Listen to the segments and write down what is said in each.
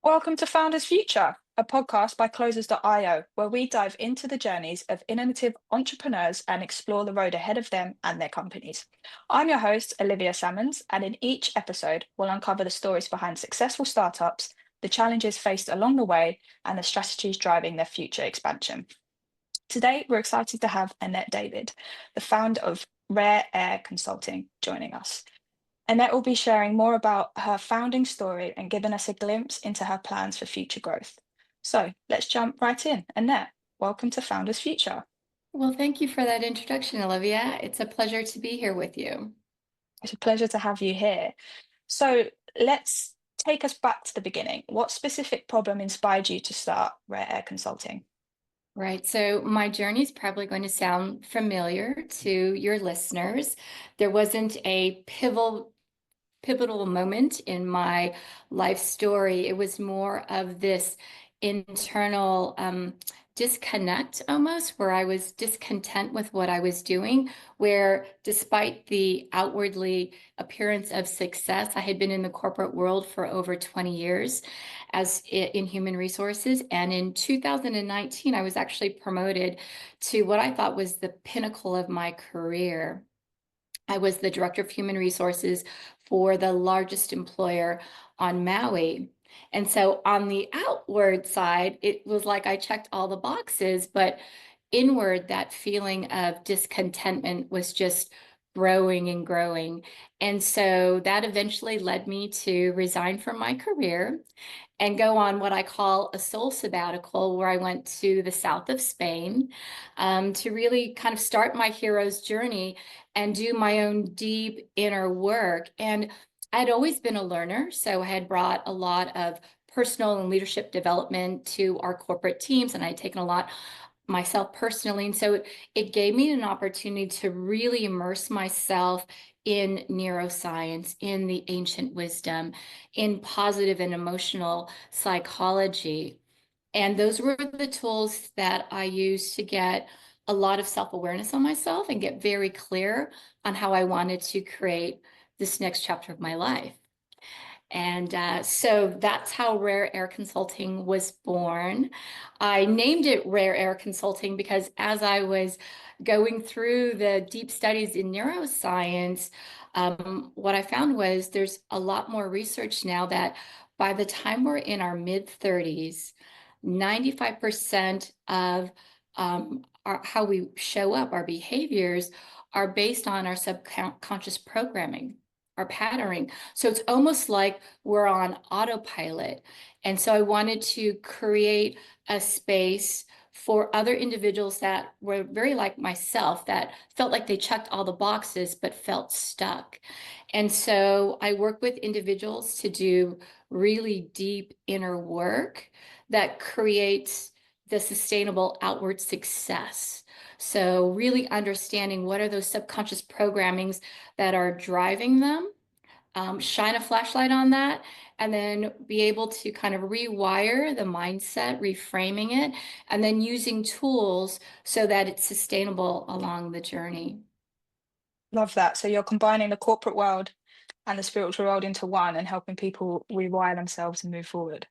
Welcome to Founders Future, a podcast by Closers.io, where we dive into the journeys of innovative entrepreneurs and explore the road ahead of them and their companies. I'm your host, Olivia Sammons, and in each episode, we'll uncover the stories behind successful startups, the challenges faced along the way, and the strategies driving their future expansion. Today, we're excited to have Annette David, the founder of Rare Air Consulting, joining us. Annette will be sharing more about her founding story and giving us a glimpse into her plans for future growth. So let's jump right in. Annette, welcome to Founders Future. Well, thank you for that introduction, Olivia. It's a pleasure to be here with you. It's a pleasure to have you here. So let's take us back to the beginning. What specific problem inspired you to start Rare Air Consulting? Right. So my journey is probably going to sound familiar to your listeners. There wasn't a pivotal moment in my life story. It was more of this internal disconnect almost, where I was discontent with what I was doing, where despite the outwardly appearance of success, I had been in the corporate world for over 20 years in human resources. And in 2019, I was actually promoted to what I thought was the pinnacle of my career. I was the director of human resources for the largest employer on Maui. And so on the outward side, it was like I checked all the boxes, but inward, that feeling of discontentment was just growing and growing. And so that eventually led me to resign from my career and go on what I call a soul sabbatical, where I went to the south of Spain to really kind of start my hero's journey and do my own deep inner work. And I'd always been a learner, so I had brought a lot of personal and leadership development to our corporate teams, and I'd taken a lot myself personally. And so it gave me an opportunity to really immerse myself in neuroscience, in the ancient wisdom, in positive and emotional psychology. And those were the tools that I used to get a lot of self-awareness on myself and get very clear on how I wanted to create this next chapter of my life. And so that's how Rare Air Consulting was born. I named it Rare Air Consulting because as I was going through the deep studies in neuroscience, what I found was there's a lot more research now that by the time we're in our mid 30s, 95% of how we show up, our behaviors, are based on our subconscious programming, our patterning. So it's almost like we're on autopilot. And so I wanted to create a space for other individuals that were very like myself, that felt like they checked all the boxes but felt stuck. And so I work with individuals to do really deep inner work that creates the sustainable outward success. So really understanding what are those subconscious programmings that are driving them, shine a flashlight on that, and then be able to kind of rewire the mindset, reframing it, and then using tools so that it's sustainable along the journey. Love that. So you're combining the corporate world and the spiritual world into one and helping people rewire themselves and move forward.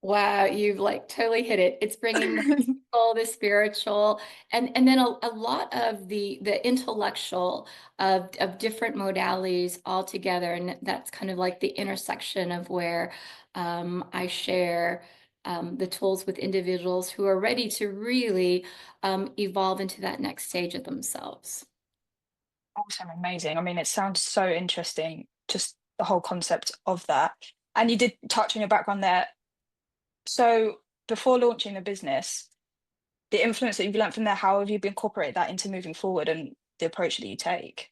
Wow, you've like totally hit it. It's bringing the physical, the spiritual, and then a lot of the intellectual of different modalities all together. And that's kind of like the intersection of where I share the tools with individuals who are ready to really evolve into that next stage of themselves. Awesome, amazing. I mean, it sounds so interesting, just the whole concept of that. And you did touch on your background there. So before launching the business, the influence that you've learned from there, how have you incorporated that into moving forward and the approach that you take?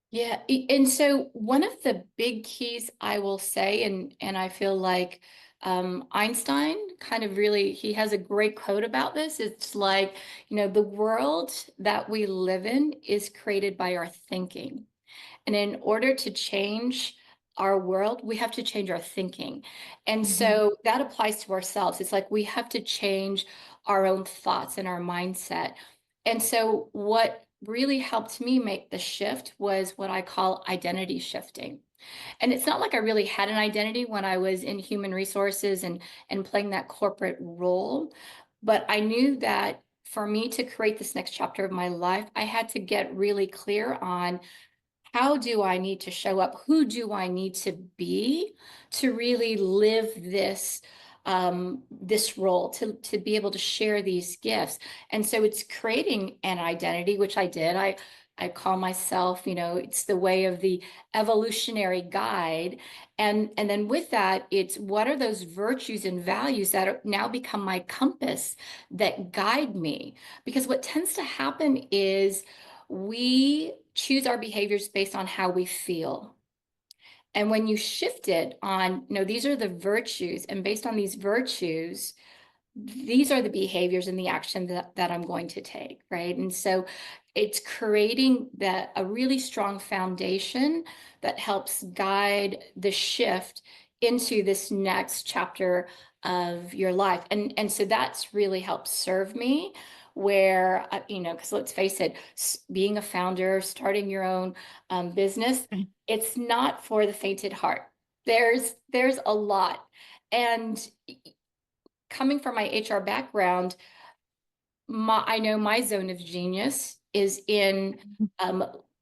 Yeah, and so one of the big keys I will say, and I feel like Einstein kind of really he has a great quote about this. It's like, the world that we live in is created by our thinking. And in order to change our world, we have to change our thinking. And Hmm. so that applies to ourselves. It's like we have to change our own thoughts and our mindset. And so what really helped me make the shift was what I call identity shifting. And it's not like I really had an identity when I was in human resources and playing that corporate role, but I knew that for me to create this next chapter of my life, I had to get really clear on how do I need to show up? Who do I need to be to really live this role, to be able to share these gifts? And so it's creating an identity, which I did. I call myself, it's the way of the evolutionary guide. And then with that, it's what are those virtues and values that now become my compass that guide me? Because what tends to happen is we choose our behaviors based on how we feel. And when you shift it on, these are the virtues, and based on these virtues, these are the behaviors and the action that I'm going to take, right? And so it's creating a really strong foundation that helps guide the shift into this next chapter of your life. And so that's really helped serve me where, because let's face it, being a founder, starting your own business, it's not for the fainted heart. There's a lot. And coming from my HR background, I know my zone of genius is in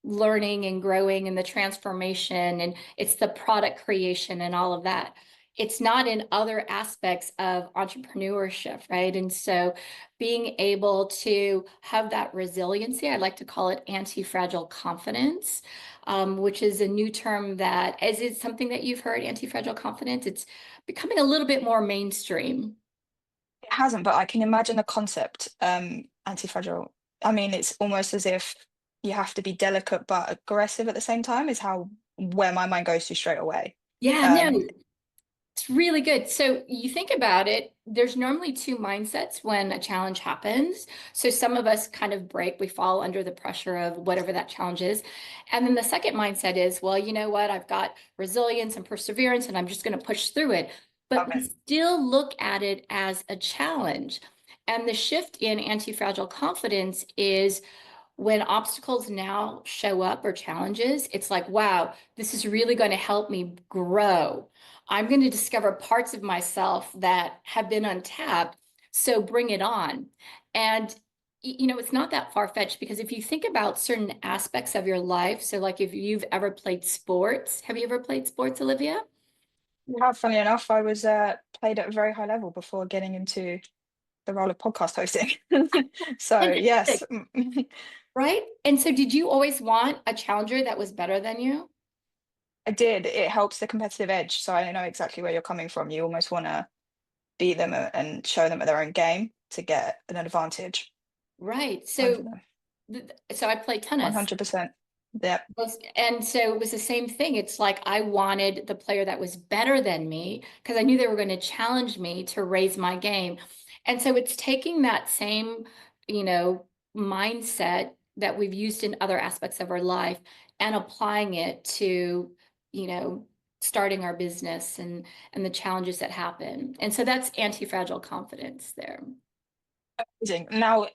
learning and growing and the transformation, and it's the product creation and all of that. It's not in other aspects of entrepreneurship, right? And so being able to have that resiliency, I like to call it anti-fragile confidence, which is a new term that, is it something that you've heard, anti-fragile confidence? It's becoming a little bit more mainstream. It hasn't, but I can imagine the concept, anti-fragile. I mean, it's almost as if you have to be delicate but aggressive at the same time, is how where my mind goes to straight away. Yeah, Um, no, it's really good. So you think about it, there's normally two mindsets when a challenge happens. So some of us kind of break, we fall under the pressure of whatever that challenge is. And then the second mindset is, well, you know what, I've got resilience and perseverance, and I'm just going to push through it. But we okay. still look at it as a challenge. And the shift in anti-fragile confidence is when obstacles now show up or challenges, it's like, wow, this is really going to help me grow. I'm going to discover parts of myself that have been untapped. So bring it on. And, it's not that far-fetched, because if you think about certain aspects of your life, so like if you've ever played sports, have you ever played sports, Olivia? Yeah, funny enough, I was played at a very high level before getting into the role of podcast hosting. So yes, Fantastic, right? And so did you always want a challenger that was better than you? I did. It helps the competitive edge. So I know exactly where you're coming from. You almost want to beat them and show them at their own game to get an advantage Right. over So them. so I played tennis. 100%. Yep. And so it was the same thing. It's like I wanted the player that was better than me because I knew they were going to challenge me to raise my game. And so it's taking that same, you know, mindset that we've used in other aspects of our life and applying it to, you know, starting our business and the challenges that happen. And so that's anti-fragile confidence there. Amazing. Now,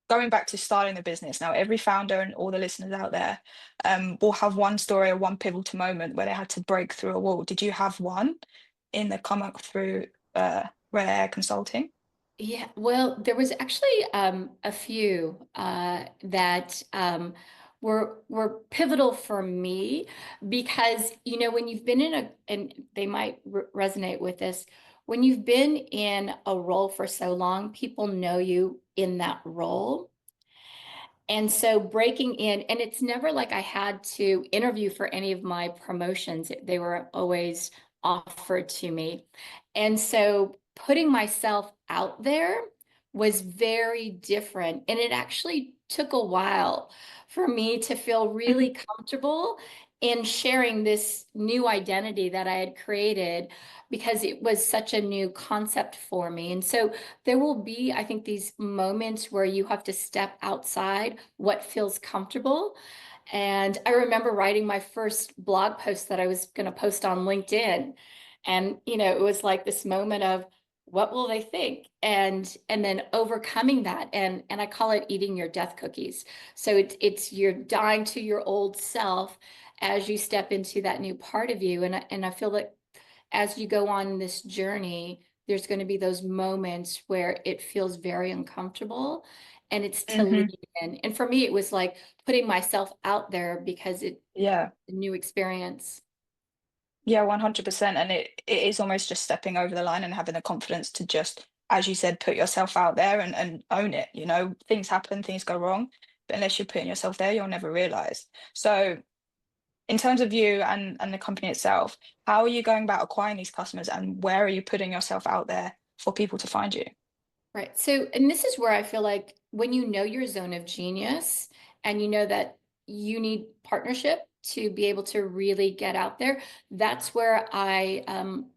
going back to starting the business, now every founder and all the listeners out there will have one story or one pivotal moment where they had to break through a wall. Did you have one in the come up through Rare Consulting? Yeah, well, there was actually a few that were pivotal for me because when you've been in and they might resonate with this, when you've been in a role for so long, people know you in that role. And so breaking in, and it's never like I had to interview for any of my promotions. They were always offered to me. And so putting myself out there was very different. And it actually took a while for me to feel Mhm. really comfortable in sharing this new identity that I had created because it was such a new concept for me. And so there will be, I think, these moments where you have to step outside what feels comfortable. And I remember writing my first blog post that I was going to post on LinkedIn. And, it was like this moment of, what will they think? And then overcoming that, and I call it eating your death cookies. So it's you're dying to your old self as you step into that new part of you. And I feel like as you go on this journey, there's going to be those moments where it feels very uncomfortable, and it's to Hmm. lean in. And for me, it was like putting myself out there because it's Yeah. a new experience. Yeah, 100%. And it is almost just stepping over the line and having the confidence to just, as you said, put yourself out there and own it. You know, things happen, things go wrong, but unless you're putting yourself there, you'll never realize. So, in terms of you and the company itself, how are you going about acquiring these customers and where are you putting yourself out there for people to find you? Right. So, and this is where I feel like when you know your zone of genius and you know that you need partnership to be able to really get out there, that's where I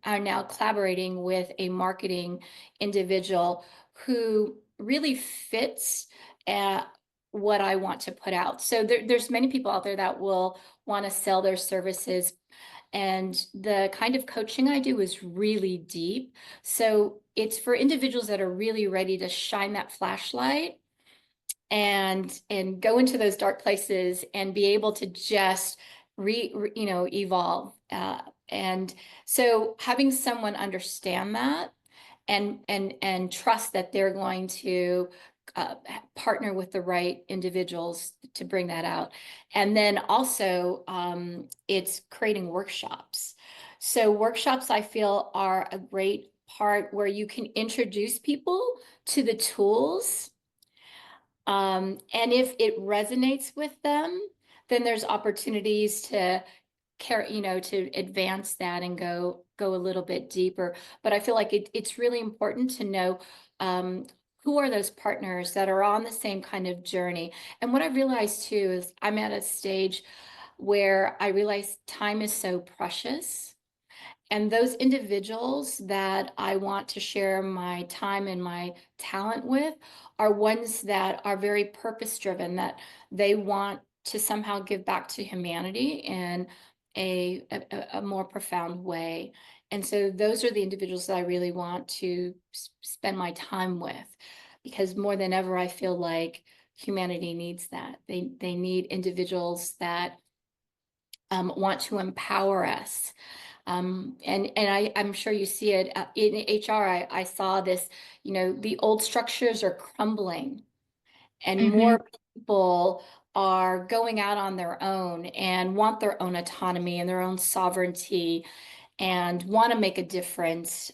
are now collaborating with a marketing individual who really fits uh, what I want to put out. So there's many people out there that will want to sell their services, and the kind of coaching I do is really deep. So it's for individuals that are really ready to shine that flashlight and go into those dark places and be able to just evolve. And so having someone understand that and trust that they're going to partner with the right individuals to bring that out. And then also, it's creating workshops. So workshops, I feel, are a great part where you can introduce people to the tools. And if it resonates with them, then there's opportunities to carry, to advance that and go a little bit deeper. But I feel like it's really important to know who are those partners that are on the same kind of journey. And what I realized too is I'm at a stage where I realize time is so precious. And those individuals that I want to share my time and my talent with are ones that are very purpose driven, that they want to somehow give back to humanity in a more profound way. And so those are the individuals that I really want to spend my time with, because more than ever, I feel like humanity needs that. They need individuals that want to empower us. And I'm sure you see it in HR. I saw this, the old structures are crumbling and Hmm. more people are going out on their own and want their own autonomy and their own sovereignty and want to make a difference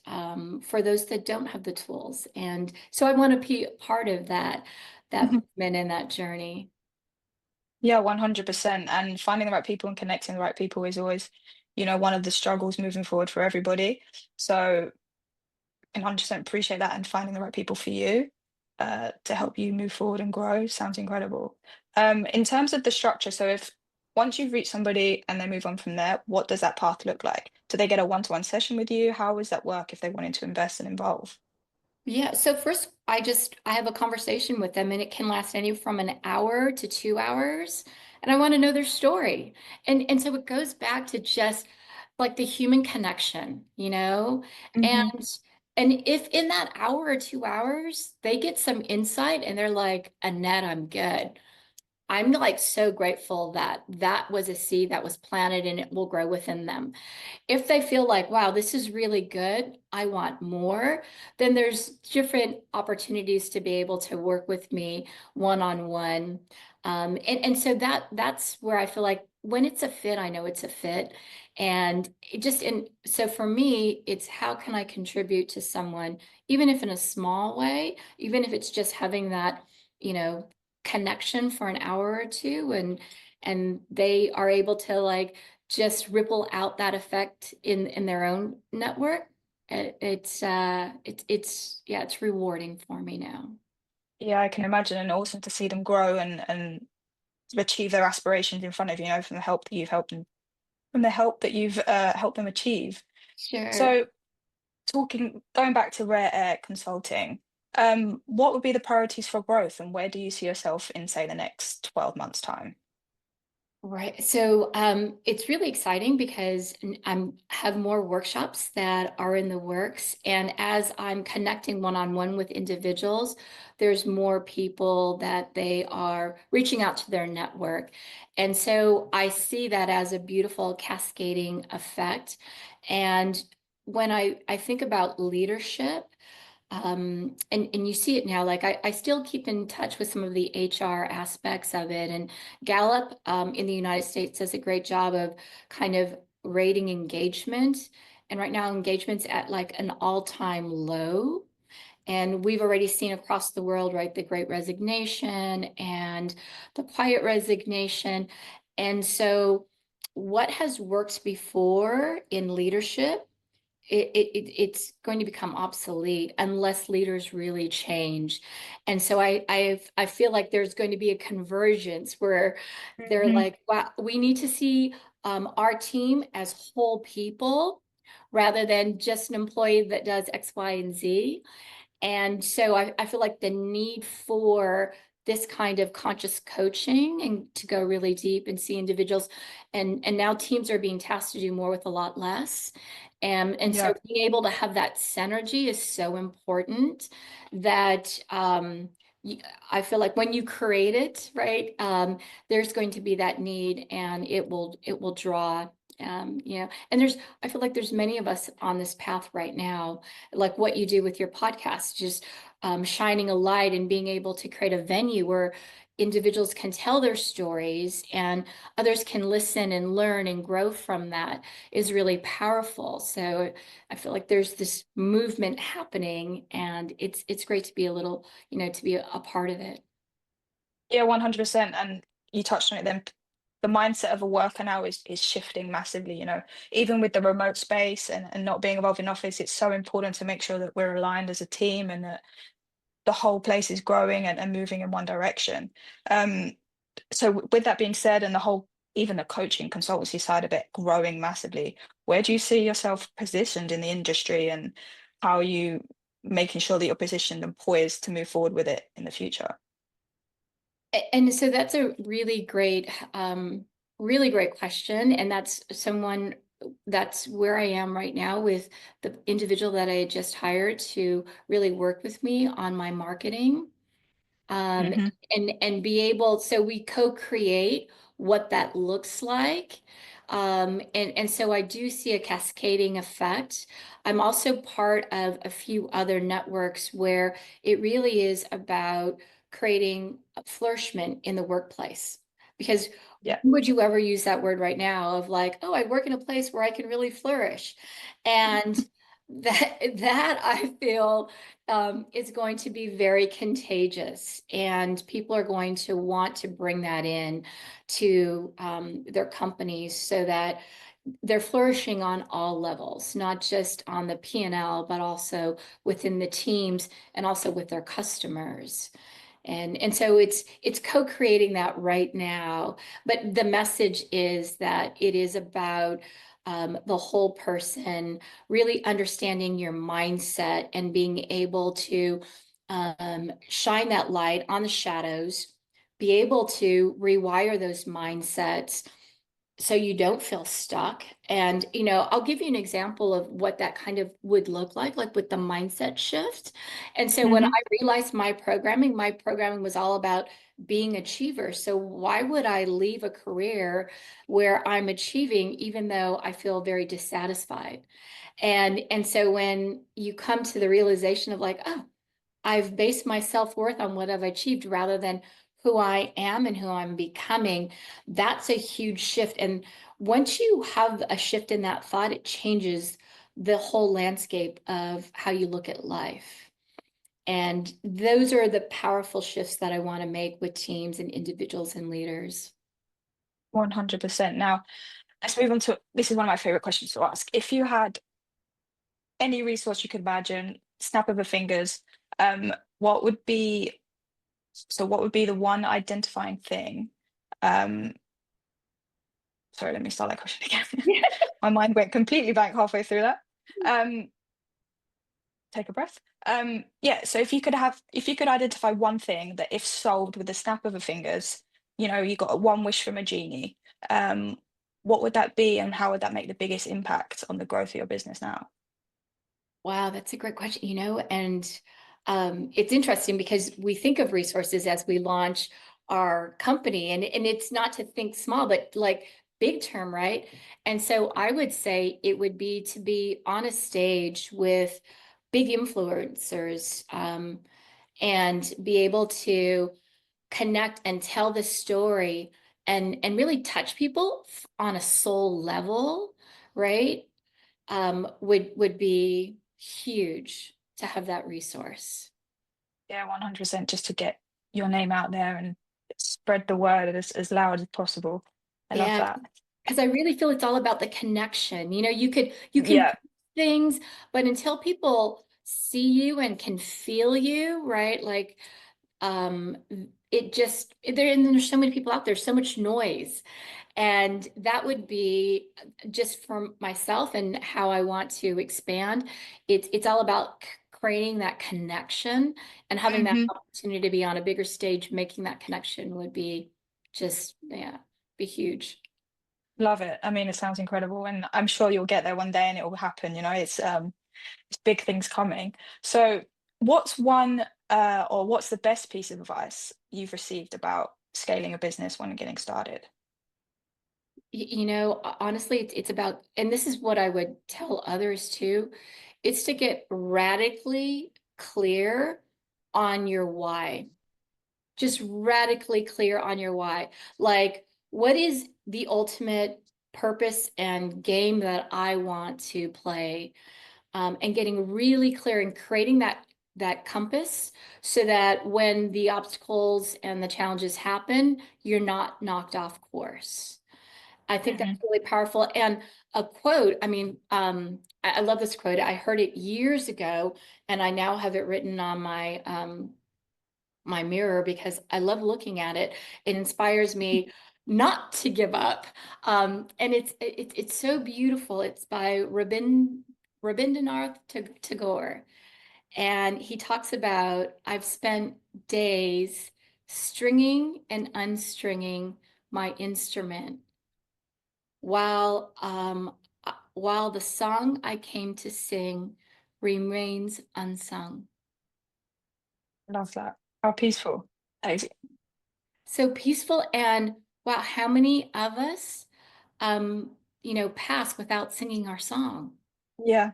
for those that don't have the tools. And so I want to be a part of that movement and that journey. Yeah, 100%. And finding the right people and connecting the right people is always, one of the struggles moving forward for everybody. So I can 100% appreciate that and finding the right people for you to help you move forward and grow sounds incredible. In terms of the structure, so if once you've reached somebody and they move on from there, what does that path look like? Do they get a one-to-one session with you? How does that work if they wanted to invest and involve? Yeah, so first I have a conversation with them, and it can last any from an hour to 2 hours, and I want to know their story. And so it goes back to just like the human connection, Hmm. And and if in that hour or 2 hours they get some insight and they're like, Annette, I'm good. I'm like so grateful that that was a seed that was planted and it will grow within them. If they feel like, wow, this is really good, I want more, then there's different opportunities to be able to work with me one-on-one. And so that's where I feel like when it's a fit, I know it's a fit. And so for me, it's how can I contribute to someone, even if in a small way, even if it's just having that, you know, connection for an hour or two, and they are able to like just ripple out that effect in their own network. It's yeah, it's rewarding for me now. Yeah, I can imagine, and awesome to see them grow and achieve their aspirations in front of you, from the help that you've helped them, from the help that you've helped them achieve. Sure. So, going back to rare air consulting, what would be the priorities for growth, and where do you see yourself in, say, the next 12 months' time? Right. So it's really exciting because I'm have more workshops that are in the works. And as I'm connecting one-on-one with individuals, there's more people that they are reaching out to their network. And so I see that as a beautiful cascading effect. And when I think about leadership, and you see it now, like I still keep in touch with some of the HR aspects of it. And Gallup in the United States does a great job of kind of rating engagement. And right now, engagement's at like an all-time low. And we've already seen across the world, right, the Great Resignation and the Quiet Resignation. And so, what has worked before in leadership it's going to become obsolete unless leaders really change. And so I feel like there's going to be a convergence where they're Hmm. like, wow, we need to see our team as whole people rather than just an employee that does X, Y, and Z. And so I feel like the need for this kind of conscious coaching and to go really deep and see individuals and now teams are being tasked to do more with a lot less. And so Yeah. being able to have that synergy is so important that I feel like when you create it, right, there's going to be that need and it will draw and I feel like there's many of us on this path right now, like what you do with your podcast, just shining a light and being able to create a venue where individuals can tell their stories and others can listen and learn and grow from that is really powerful. So I feel like there's this movement happening and it's great to be a little, to be a part of it. Yeah, 100%. And you touched on it then. The mindset of a worker now is shifting massively, even with the remote space and not being involved in office, it's so important to make sure that we're aligned as a team and that the whole place is growing and moving in one direction. Um, so with that being said, and the whole even the coaching consultancy side of it growing massively, where do you see yourself positioned in the industry and how are you making sure that you're positioned and poised to move forward with it in the future? And so that's a really great question. And that's where I am right now with the individual that I had just hired to really work with me on my marketing. um, Hmm. and be able, so we co-create what that looks like. And so I do see a cascading effect. I'm also part of a few other networks where it really is about creating a flourishment in the workplace. Because Yeah. when would you ever use that word right now of like, oh, I work in a place where I can really flourish? And that I feel is going to be very contagious, and people are going to want to bring that in to their companies so that they're flourishing on all levels, not just on the P&L, but also within the teams and also with their customers. And so it's co-creating that right now. But the message is that it is about the whole person, really understanding your mindset and being able to shine that light on the shadows, be able to rewire those mindsets so you don't feel stuck. And, I'll give you an example of what that kind of would look like with the mindset shift. And so when I Hmm. realized my programming was all about being achiever. So why would I leave a career where I'm achieving, even though I feel very dissatisfied? And so when you come to the realization of like, oh, I've based my self-worth on what I've achieved rather than who I am and who I'm becoming. That's a huge shift. And once you have a shift in that thought, it changes the whole landscape of how you look at life. And those are the powerful shifts that I want to make with teams and individuals and leaders. 100%. Now, let's move on to this is one of my favorite questions to ask. If you had any resource you could imagine, snap of a fingers, what would be what would be the one identifying thing? Um, sorry, let me start that question again. My mind went completely blank halfway through that. Um, take a breath. Yeah, so if you could identify one thing that if solved with the snap of a fingers, you got a one wish from a genie, um, what would that be, and how would that make the biggest impact on the growth of your business now? Wow, that's a great question, and it's interesting because we think of resources as we launch our company, and it's not to think small, but like big term, right? And so I would say it would be to be on a stage with big influencers, and be able to connect and tell the story and really touch people on a soul level, right? Would be huge to have that resource. Yeah, 100%, just to get your name out there and spread the word as loud as possible. I love Yeah, that. because I really feel it's all about the connection. You can Yeah. post things, but until people see you and can feel you, right? Like um it just there and there's so many people out there, so much noise. And that would be just for myself and how I want to expand. It's all about creating that connection and having that Hmm. opportunity to be on a bigger stage, making that connection would be just, yeah, be huge. Love it. I mean, it sounds incredible, and I'm sure you'll get there one day, and it will happen. It's big things coming. So, what's one or what's the best piece of advice you've received about scaling a business when getting started? Honestly, it's about, and this is what I would tell others too, it's to get radically clear on your why. Just radically clear on your why. Like, what is the ultimate purpose and game that I want to play? And getting really clear and creating that compass so that when the obstacles and the challenges happen, you're not knocked off course. I think that's Hmm. really powerful. And a quote, I mean, I love this quote. I heard it years ago, and I now have it written on my mirror because I love looking at it. It inspires me not to give up. And it's so beautiful. It's by Rabindranath Tagore. And he talks about, I've spent days stringing and unstringing my instrument while the song I came to sing remains unsung. Love that. How peaceful. That So peaceful, and wow, how many of us pass without singing our song? Yeah,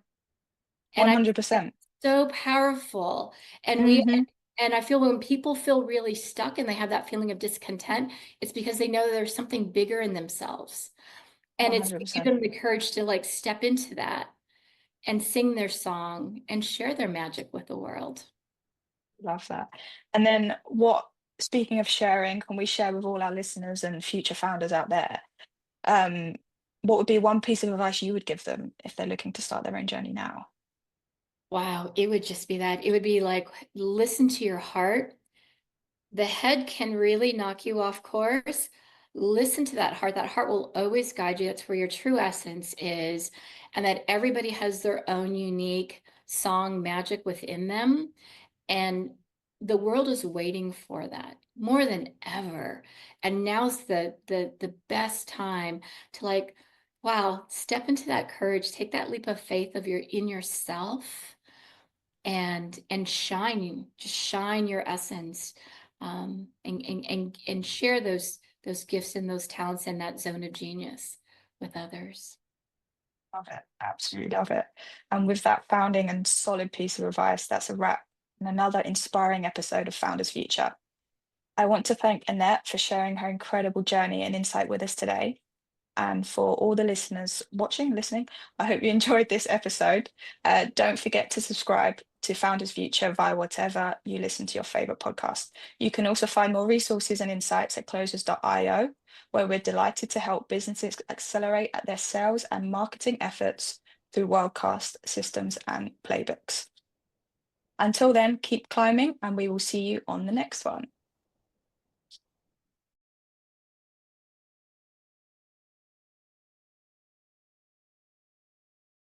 And I think that's 100%. so powerful. And we Hmm. and I feel when people feel really stuck and they have that feeling of discontent, it's because they know there's something bigger in themselves. And it's to give 100%. them the courage to like step into that and sing their song and share their magic with the world. Love that. And then speaking of sharing, can we share with all our listeners and future founders out there, um, what would be one piece of advice you would give them if they're looking to start their own journey now? Wow, it would just be that. It would be like, listen to your heart. The head can really knock you off course. Listen to that heart. That heart will always guide you. That's where your true essence is. And that everybody has their own unique song magic within them. And the world is waiting for that more than ever. And now's the best time to like, wow, step into that courage, take that leap of faith of your in yourself and shine, just shine your essence, and share those gifts and those talents and that zone of genius with others. Love it. Absolutely love it. And with that founding and solid piece of advice, that's a wrap and another inspiring episode of Founders Future. I want to thank Annette for sharing her incredible journey and insight with us today. And for all the listeners watching, listening, I hope you enjoyed this episode. Don't forget to subscribe to Founders Future via whatever you listen to your favorite podcast. You can also find more resources and insights at closers.io, where we're delighted to help businesses accelerate at their sales and marketing efforts through world-class systems and playbooks. Until then, keep climbing, and we will see you on the next one.